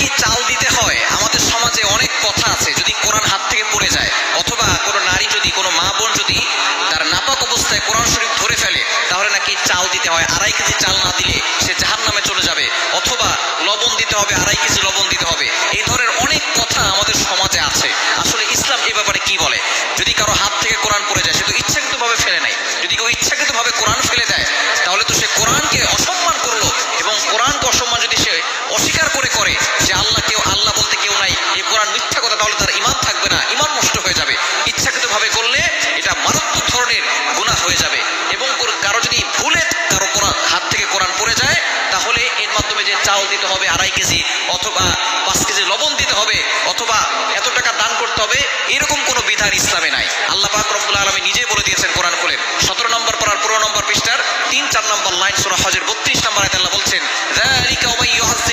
কি চাল দিতে হয়? আমাদের সমাজে অনেক কথা আছে, যদি কোরআন হাত থেকে পড়ে যায় অথবা কোনো নারী যদি, কোনো মা বোন যদি তার নাপাক অবস্থায় কোরআন শরীফ ধরে ফেলে, তাহলে নাকি চাল দিতে হয়, 2.5 কেজি চাল না দিলে সে জাহান্নামে চলে যাবে, অথবা লবণ দিতে হবে, 2.5 কেজি লবণ দিতে হবে। এই ধরনের অনেক কথা আমাদের সমাজে আছে। আসলে ইসলাম এ ব্যাপারে কি বলে? যদি কারো হাত থেকে কোরআন পড়ে যায়, সে তো ইচ্ছাকৃতভাবে ফেলে নাই। যদি কেউ ইচ্ছাকৃতভাবে কোরআন ফেলে দেয়, তাহলে তো সে কোরআনকে অসম্মান করলো, এবং কোরআনকে অসম্মান যদি সে অস্বীকার করে যে আল্লাহ বলতে কেউ নাই, এই কোরআন মিথ্যা কথা, তাহলে তার ঈমান থাকবে না, ঈমান নষ্ট হয়ে যাবে। ইচ্ছাকৃতভাবে করলে এটা মারাত্মক ধরনের গুনাহ হয়ে যাবে। এবং কারো যদি ভুলে কারো কোরআন হাত থেকে কোরআন পড়ে যায়, তাহলে এর মাধ্যমে যে চাল দিতে হবে 2.5 কেজি, অথবা 5 কেজি লবণ দিতে হবে, অথবা এত টাকা দান করতে হবে, এরকম কোনো বিধান ইসলামে নাই। আল্লাহ পাক রব্বুল আলামিন নিজেই বলে দিয়েছেন কোরআন খুলে, 17 নম্বর পারার 15 নম্বর পৃষ্ঠার 3-4 নম্বর লাইন, সূরা হজের 32 নম্বর আয়াতে আল্লাহ বলছেন, যালিকা ওয়া মান ইউআযযিম